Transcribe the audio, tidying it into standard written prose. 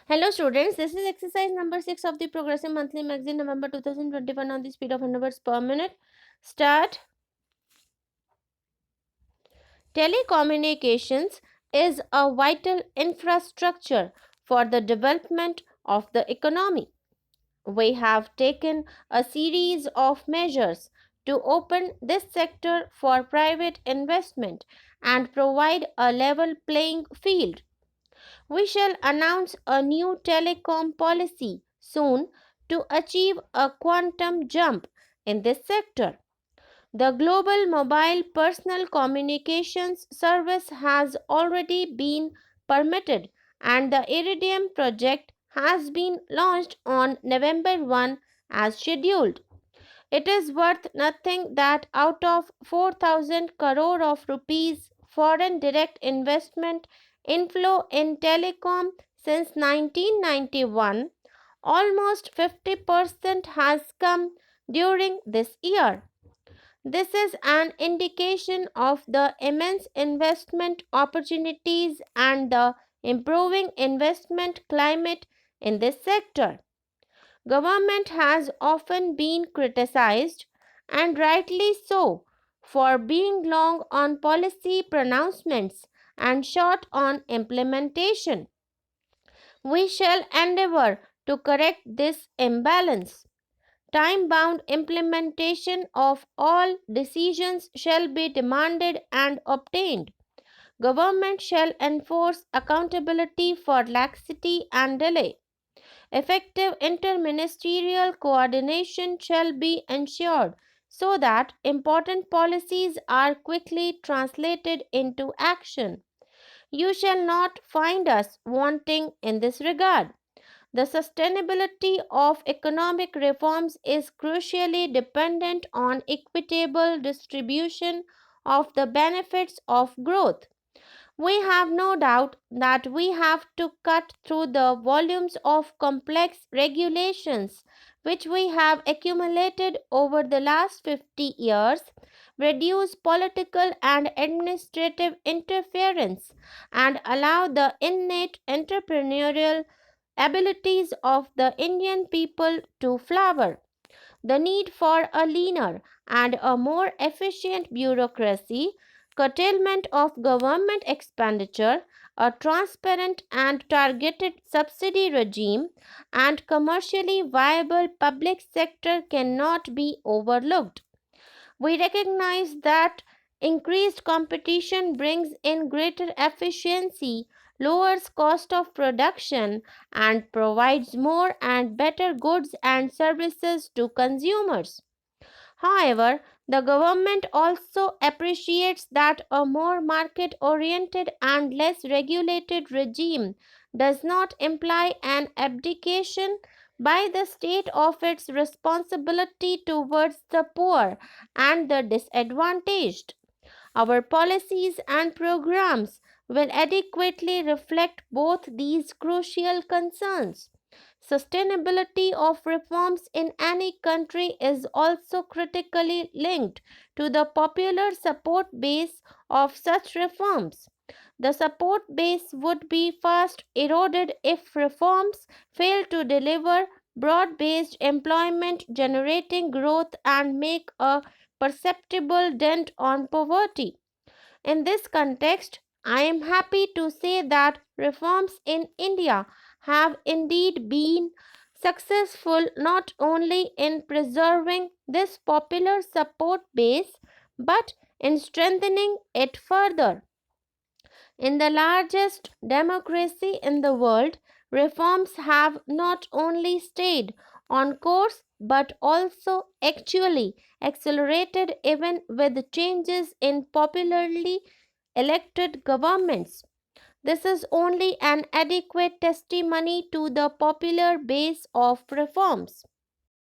Hello students, this is exercise number 6 of the Progressive Monthly Magazine November 2021 on the speed of 100 words per minute. Start. Telecommunications is a vital infrastructure for the development of the economy. We have taken a series of measures to open this sector for private investment and provide a level playing field. We shall announce a new telecom policy soon to achieve a quantum jump in this sector. The global mobile personal communications service has already been permitted and the Iridium project has been launched on November 1 as scheduled. It is worth nothing that out of 4,000 crore of rupees foreign direct investment inflow in telecom since 1991, almost 50% has come during this year. This is an indication of the immense investment opportunities and the improving investment climate in this sector. Government has often been criticized, and rightly so, for being long on policy pronouncements and short on implementation. We shall endeavor to correct this imbalance. Time bound implementation of all decisions shall be demanded and obtained. Government shall enforce accountability for laxity and delay. Effective interministerial coordination shall be ensured so that important policies are quickly translated into action. You shall not find us wanting in this regard. The sustainability of economic reforms is crucially dependent on equitable distribution of the benefits of growth. We have no doubt that we have to cut through the volumes of complex regulations which we have accumulated over the last 50 years, reduce political and administrative interference, and allow the innate entrepreneurial abilities of the Indian people to flower. The need for a leaner and a more efficient bureaucracy, curtailment of government expenditure, a transparent and targeted subsidy regime, and commercially viable public sector cannot be overlooked. We recognize that increased competition brings in greater efficiency, lowers cost of production, and provides more and better goods and services to consumers. However, the government also appreciates that a more market oriented and less regulated regime does not imply an abdication by the state of its responsibility towards the poor and the disadvantaged. Our policies and programs will adequately reflect both these crucial concerns. Sustainability of reforms in any country is also critically linked to the popular support base of such reforms. The support base would be fast eroded if reforms fail to deliver broad based employment generating growth and make a perceptible dent on poverty. In this context, I am happy to say that reforms in India have indeed been successful not only in preserving this popular support base but in strengthening it further. In the largest democracy in the world, reforms have not only stayed on course but also actually accelerated even with changes in popularly elected governments. This is only an adequate testimony to the popular base of reforms.